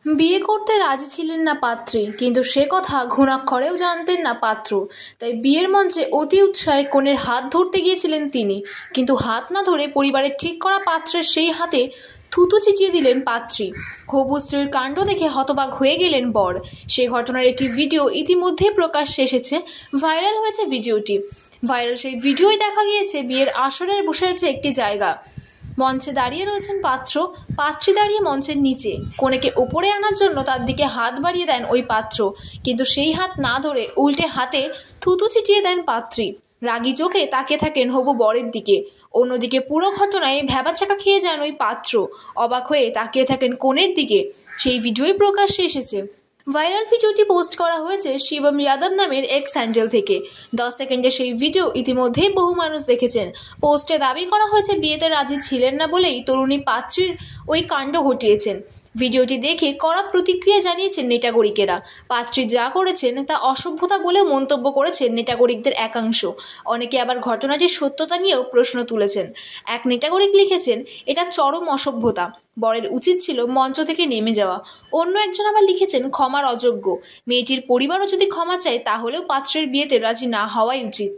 বিয়ে করতে রাজি ছিলেন না পাত্রী, কিন্তু সে কথা ঘুণাক্ষরেও জানতেন না পাত্র। তাই বিয়ের মঞ্চে অতি উৎসাহে কনের হাত ধরতে গিয়েছিলেন তিনি, কিন্তু হাত না ধরে পরিবারের ঠিক করা পাত্রের সেই হাতে থুতু ছিটিয়ে দিলেন পাত্রী। হবু স্ত্রীর কাণ্ড দেখে হতবাক হয়ে গেলেন বর। সেই ঘটনার একটি ভিডিও ইতিমধ্যেই প্রকাশ্যে এসেছে। ভাইরাল হয়েছে ভিডিওটি। সেই ভিডিওয় দেখা গিয়েছে বিয়ের আসরের বসেছে একটি জায়গা। মঞ্চে দাঁড়িয়ে রয়েছেন পাত্র, পাত্রী দাঁড়িয়ে মঞ্চের নিচে। কনেকে ওপরে আনার জন্য তার দিকে হাত বাড়িয়ে দেন ওই পাত্র, কিন্তু সেই হাত না ধরে উল্টে হাতে থুতু ছিটিয়ে দেন পাত্রী। রাগী চোখে তাকিয়ে থাকেন হবু বরের দিকে। অন্যদিকে পুরো ঘটনায় ভ্যাবাচাকা খেয়ে যান ওই পাত্র। অবাক হয়ে তাকিয়ে থাকেন কনের দিকে। সেই ভিডিওই প্রকাশ্যে এসেছে। ভাইরাল ভিডিওটি পোস্ট করা হয়েছে শিবম যাদব নামের এক্স হ্যান্ডেল থেকে। 10 সেকেন্ডের সেই ভিডিও ইতিমধ্যেই বহু মানুষ দেখেছেন। পোস্টে দাবি করা হয়েছে বিয়েতে রাজি ছিলেন না বলেই তরুণী পাত্রীর ওই কাণ্ড ঘটিয়েছেন। ভিডিওটি দেখে কড়া প্রতিক্রিয়া জানিয়েছেন নেটাগরিকেরা। পাত্রী যা করেছেন তা অসভ্যতা বলেও মন্তব্য করেছেন নেটাগরিকদের একাংশ। অনেকে আবার ঘটনাটির সত্যতা নিয়েও প্রশ্ন তুলেছেন। এক নেটাগরিক লিখেছেন, এটা চরম অসভ্যতা, বরের উচিত ছিল মঞ্চ থেকে নেমে যাওয়া। অন্য একজন আবার লিখেছেন, ক্ষমার অযোগ্য, মেয়েটির পরিবারও যদি ক্ষমা চায় তাহলেও পাত্রের বিয়েতে রাজি না হওয়াই উচিত।